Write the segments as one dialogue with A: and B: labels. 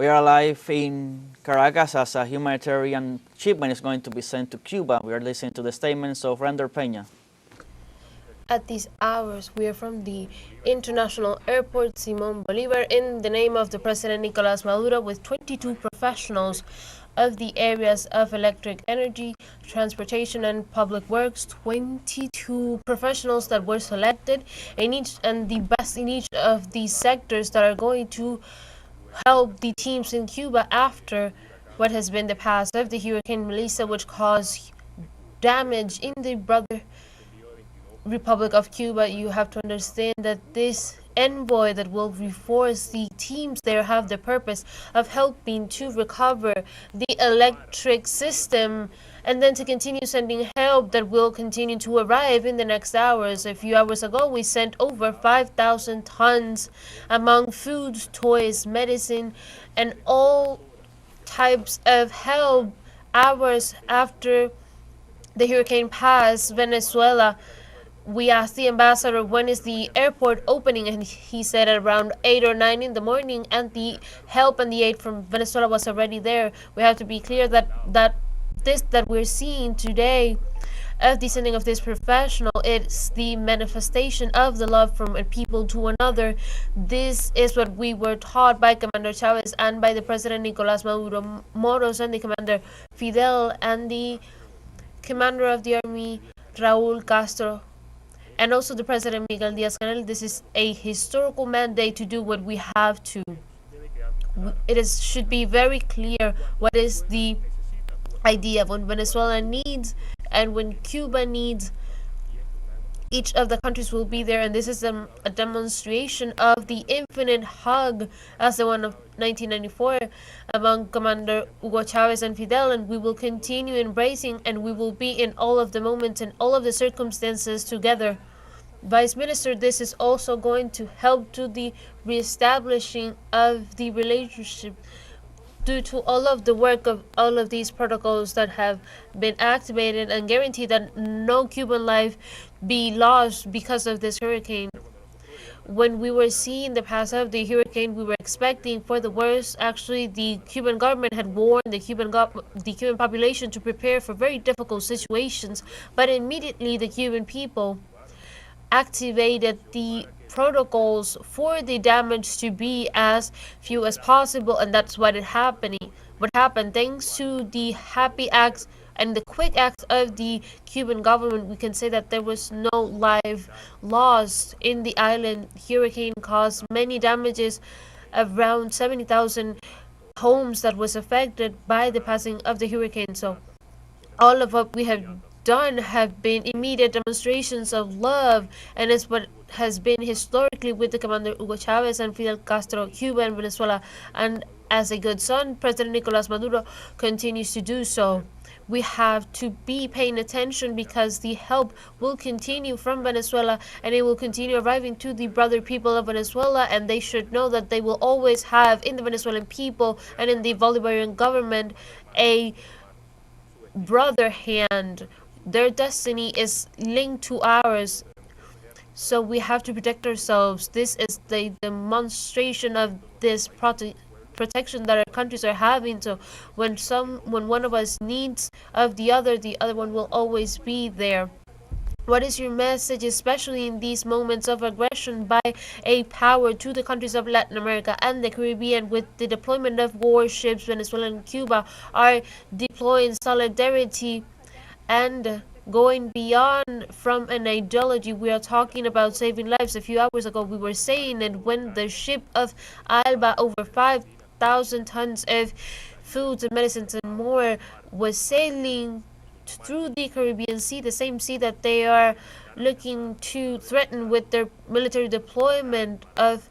A: We are live in Caracas as a humanitarian shipment is going to be sent to Cuba. We are listening to the statements of Rander Peña.
B: At these hours, we are from the International Airport Simón Bolívar in the name of the President Nicolás Maduro with 22 professionals of the areas of electric energy, transportation and public works, 22 professionals that were selected in each and the best in each of these sectors that are going to help the teams in Cuba after what has been the past of the Hurricane Melissa, which caused damage in the brother Republic of Cuba. You have to understand that this envoy that will reinforce the teams there have the purpose of helping to recover the electric system and then to continue sending help that will continue to arrive in the next hours. A few hours ago, we sent over 5,000 tons among foods, toys, medicine, and all types of help hours after the hurricane passed Venezuela. We asked the ambassador when is the airport opening, and he said around 8 or 9 in the morning, and the help and the aid from Venezuela was already there. We have to be clear that we're seeing today of the sending of this professional, it's the manifestation of the love from a people to another. This is what we were taught by Commander Chavez and by the President Nicolás Maduro Moros and the Commander Fidel and the Commander of the Army Raúl Castro and also the President Miguel Díaz-Canel. This is a historical mandate to do what we have to. Should be very clear what is the idea of when Venezuela needs and when Cuba needs. Each of the countries will be there, and this is a demonstration of the infinite hug as the one of 1994 among Commander Hugo Chavez and Fidel, and we will continue embracing, and we will be in all of the moments and all of the circumstances together. Vice Minister, this is also going to help to the reestablishing of the relationship due to all of the work of all of these protocols that have been activated and guarantee that no Cuban life be lost because of this hurricane. When we were seeing the path of the hurricane, we were expecting for the worst. Actually, the Cuban government had warned the Cuban population to prepare for very difficult situations, but immediately the Cuban people activated the protocols for the damage to be as few as possible, and that's what happened thanks to the happy acts and the quick acts of the Cuban government. We can say that there was no life lost in the island. Hurricane caused many damages, around 70,000 homes that was affected by the passing of the hurricane. So all of what we have done have been immediate demonstrations of love, and it's what has been historically with the Commander Hugo Chavez and Fidel Castro, Cuba and Venezuela, and as a good son, President Nicolás Maduro continues to do so. We have to be paying attention because the help will continue from Venezuela, and it will continue arriving to the brother people of Venezuela, and they should know that they will always have in the Venezuelan people and in the Bolivarian government a brother hand. Their destiny is linked to ours, so we have to protect ourselves. This is the demonstration of this protection that our countries are having. So when one of us needs of the other one will always be there. What is your message, especially in these moments of aggression by a power to the countries of Latin America and the Caribbean? With the deployment of warships, Venezuela and Cuba are deploying solidarity and going beyond from an ideology. We are talking about saving lives. A few hours ago, we were saying that when the ship of Alba, over 5,000 tons of foods and medicines and more, was sailing through the Caribbean Sea, the same sea that they are looking to threaten with their military deployment of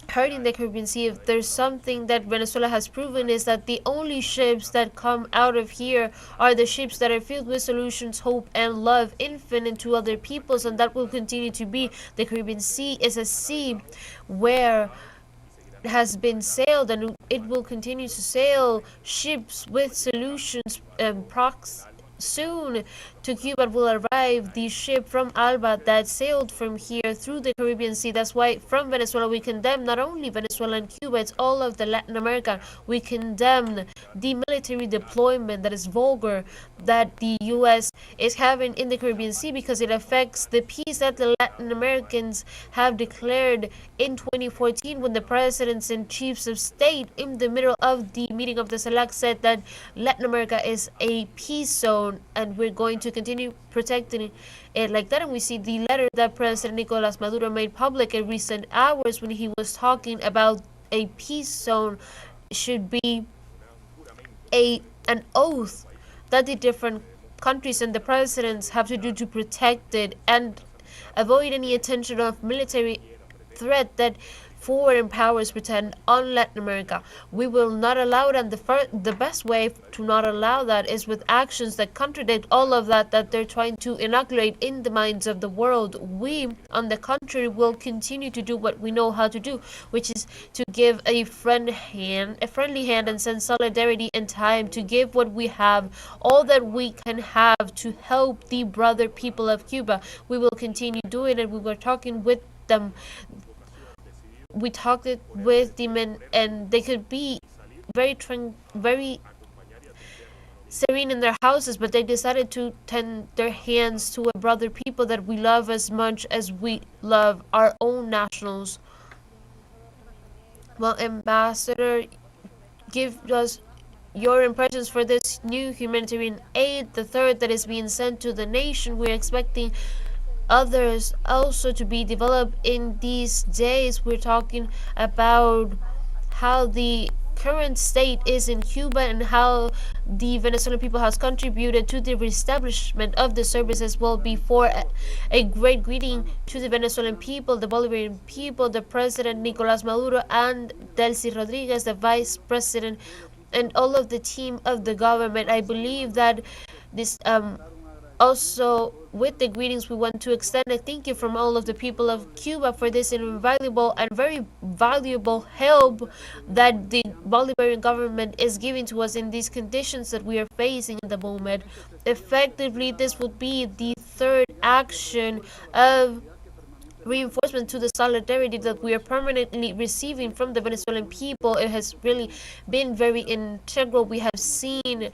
B: hurting the Caribbean Sea. If there's something that Venezuela has proven, is that the only ships that come out of here are the ships that are filled with solutions, hope, and love infinite to other peoples, and that will continue to be. The Caribbean Sea is a sea where has been sailed, and it will continue to sail ships with solutions, soon to Cuba will arrive the ship from Alba that sailed from here through the Caribbean Sea. That's why from Venezuela we condemn not only Venezuela and Cuba, it's all of the Latin America. We condemn the military deployment that is vulgar that the U.S. is having in the Caribbean Sea because it affects the peace that the Latin Americans have declared in 2014 when the presidents and chiefs of state in the middle of the meeting of the SELAC said that Latin America is a peace zone and we're going to continue protecting it like that. And we see the letter that President Nicolas Maduro made public in recent hours when he was talking about a peace zone should be an oath that the different countries and the presidents have to do to protect it and avoid any attention of military threat that foreign powers pretend on Latin America. We will not allow it, and the best way to not allow that is with actions that contradict all of that they're trying to inoculate in the minds of the world. We, on the contrary, will continue to do what we know how to do, which is to give a friendly hand, and send solidarity and time to give what we have, all that we can have to help the brother people of Cuba. We will continue doing it. We were talking with them. We talked it with the men, and they could be very serene in their houses, but they decided to tend their hands to a brother people that we love as much as we love our own nationals. Well, Ambassador, give us your impressions for this new humanitarian aid, the third that is being sent to the nation. We're expecting others also to be developed in these days. We're talking about how the current state is in Cuba and how the Venezuelan people has contributed to the reestablishment of the services. Well, before a great greeting to the Venezuelan people, the Bolivarian people, the President Nicolas Maduro and Delcy Rodriguez, the Vice President, and all of the team of the government. I believe that this also, with the greetings, we want to extend a thank you from all of the people of Cuba for this invaluable and very valuable help that the Bolivarian government is giving to us in these conditions that we are facing in the moment. Effectively, this would be the third action of reinforcement to the solidarity that we are permanently receiving from the Venezuelan people. It has really been very integral. We have seen,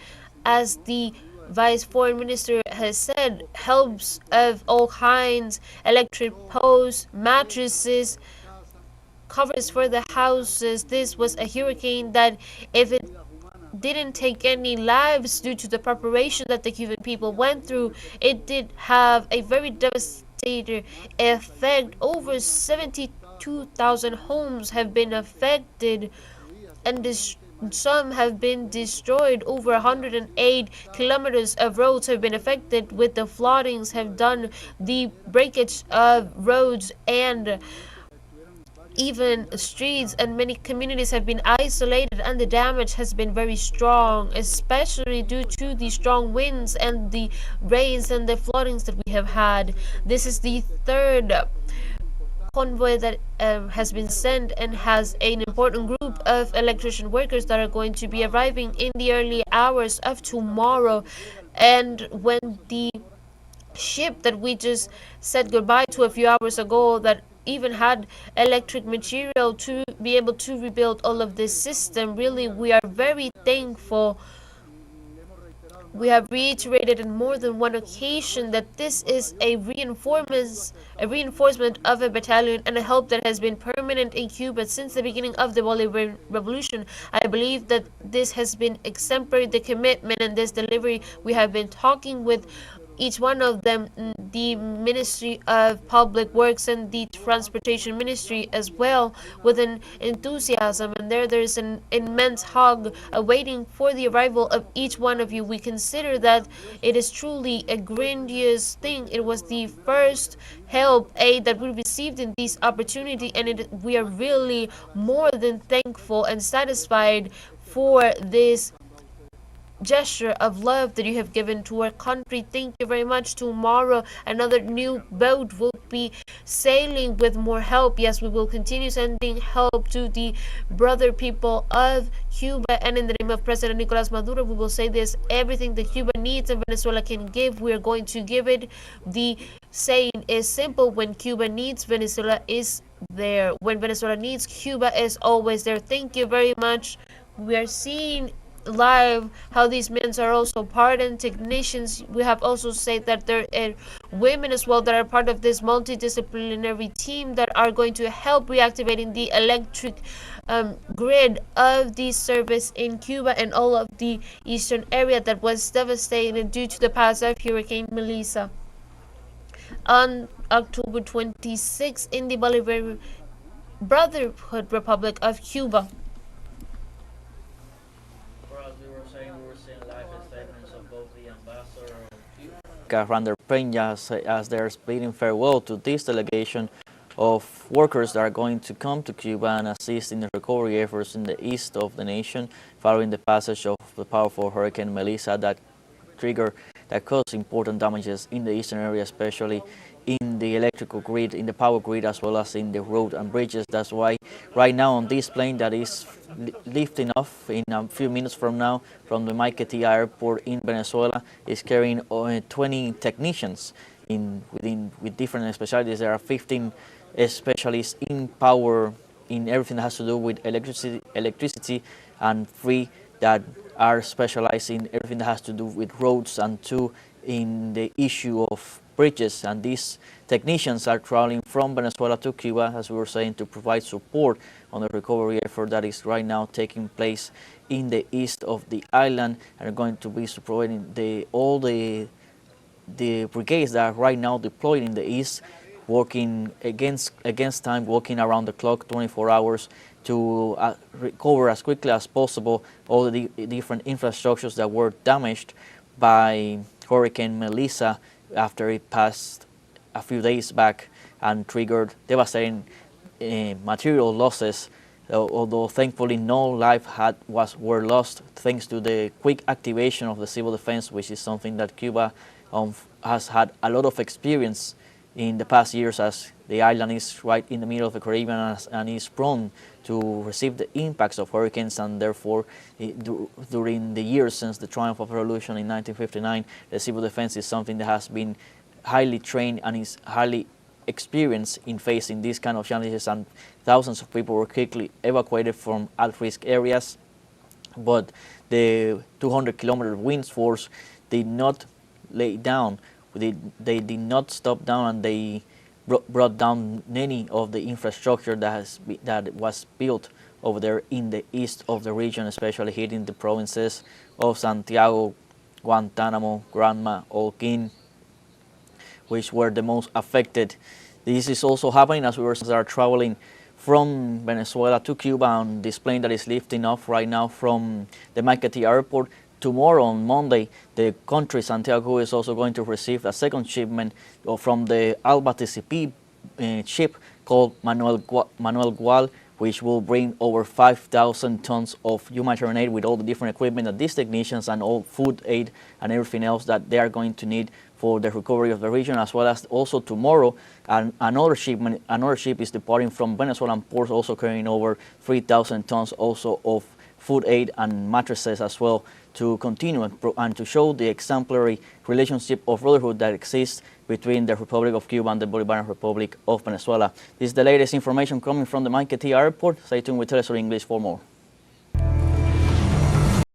B: as the Vice Foreign Minister has said, helps of all kinds, electric posts, mattresses, covers for the houses. This was a hurricane that, if it didn't take any lives due to the preparation that the Cuban people went through, it did have a very devastating effect. Over 72,000 homes have been affected and some have been destroyed. Over 108 kilometers of roads have been affected, with the floodings have done the breakage of roads and even streets, and many communities have been isolated, and the damage has been very strong, especially due to the strong winds and the rains and the floodings that we have had. This is the third convoy that has been sent and has an important group of electrician workers that are going to be arriving in the early hours of tomorrow. And when the ship that we just said goodbye to a few hours ago, that even had electric material to be able to rebuild all of this system, really we are very thankful. We have reiterated on more than one occasion that this is a reinforcement of a battalion and a help that has been permanent in Cuba since the beginning of the Bolivarian Revolution. I believe that this has been exemplary, the commitment and this delivery. We have been talking with each one of them, the Ministry of Public Works and the Transportation Ministry as well, with an enthusiasm, and there's an immense hug awaiting for the arrival of each one of you. We consider that it is truly a grandiose thing. It was the first help aid that we received in this opportunity, and we are really more than thankful and satisfied for this gesture of love that you have given to our country. Thank you very much. Tomorrow another new boat will be sailing with more help. Yes, we will continue sending help to the brother people of Cuba, and in the name of President Nicolas Maduro, we will say this: everything that Cuba needs and Venezuela can give, we are going to give it. The saying is simple: when Cuba needs, Venezuela is there. When Venezuela needs, Cuba is always there. Thank you very much. We are seeing live how these men are also pardoned technicians. We have also said that there are women as well that are part of this multidisciplinary team that are going to help reactivating the electric grid of the service in Cuba and all of the eastern area that was devastated due to the pass of Hurricane Melissa. On October 26 in the Bolivarian Brotherhood Republic of Cuba.
A: Rander Peña as they're bidding farewell to this delegation of workers that are going to come to Cuba and assist in the recovery efforts in the east of the nation following the passage of the powerful Hurricane Melissa that caused important damages in the eastern area, especially in the electrical grid, in the power grid, as well as in the road and bridges. That's why right now on this plane that is lifting off in a few minutes from now from the Maiquetía airport in Venezuela is carrying 20 technicians with different specialties. There are 15 specialists in power, in everything that has to do with electricity and 3 that are specialized in everything that has to do with roads, and 2 in the issue of bridges. And these technicians are traveling from Venezuela to Cuba, as we were saying, to provide support on the recovery effort that is right now taking place in the east of the island, and are going to be providing all the brigades that are right now deployed in the east, working against time, working around the clock 24 hours to recover as quickly as possible all the different infrastructures that were damaged by Hurricane Melissa after it passed a few days back and triggered devastating material losses. Although thankfully no life were lost thanks to the quick activation of the civil defense, which is something that Cuba has had a lot of experience in the past years, as the island is right in the middle of the Caribbean and is prone to receive the impacts of hurricanes, and therefore during the years since the triumph of revolution in 1959, the civil defense is something that has been highly trained and is highly experienced in facing these kind of challenges, and thousands of people were quickly evacuated from at-risk areas. But the 200-kilometer wind force did not lay down. They did not stop down, and they brought down many of the infrastructure that was built over there in the east of the region, especially hitting the provinces of Santiago, Guantanamo, Granma, Holguín, which were the most affected. This is also happening as we are traveling from Venezuela to Cuba on this plane that is lifting off right now from the Maiquetía airport. Tomorrow, on Monday, the country, Santiago, is also going to receive a second shipment from the Alba TCP ship called Manuel Gual, which will bring over 5,000 tons of humanitarian aid with all the different equipment that these technicians and all food aid and everything else that they are going to need for the recovery of the region, as well as also tomorrow another ship is departing from Venezuelan ports, also carrying over 3,000 tons also of food aid and mattresses as well, to continue and to show the exemplary relationship of brotherhood that exists between the Republic of Cuba and the Bolivarian Republic of Venezuela. This is the latest information coming from the Maiquetía airport. Stay tuned with teleSUR English for more.